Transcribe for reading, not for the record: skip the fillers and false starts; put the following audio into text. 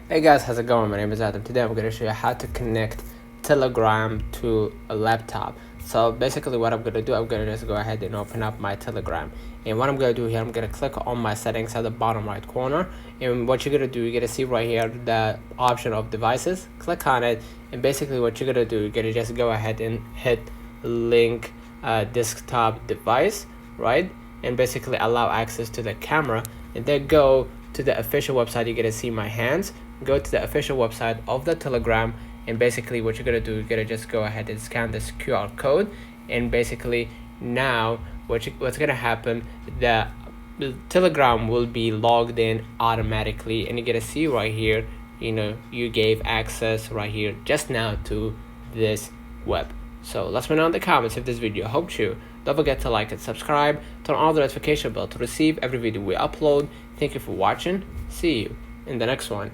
Hey guys, how's it going? My name is Adam. Today I'm going to show you how to connect Telegram to a laptop. So basically what I'm going to do, I'm going to just go ahead and open up my Telegram. And what I'm going to do here, I'm going to click on my settings at the bottom right corner. And what you're going to do, you're going to see right here the option of devices. Click on it. And basically what you're going to do, you're going to just go ahead and hit link desktop device, right? And basically allow access to the camera. And then go to the official website. You're going to see my hands. Go to the official website of the Telegram, and basically what you're gonna do, you're gonna just go ahead and scan this QR code, and basically now what's gonna happen, the Telegram will be logged in automatically, and you're gonna see right here, you gave access right here just now to this web. So let's know in the comments if this video helped you. Don't forget to like and subscribe, turn on the notification bell to receive every video we upload. Thank you for watching. See you in the next one.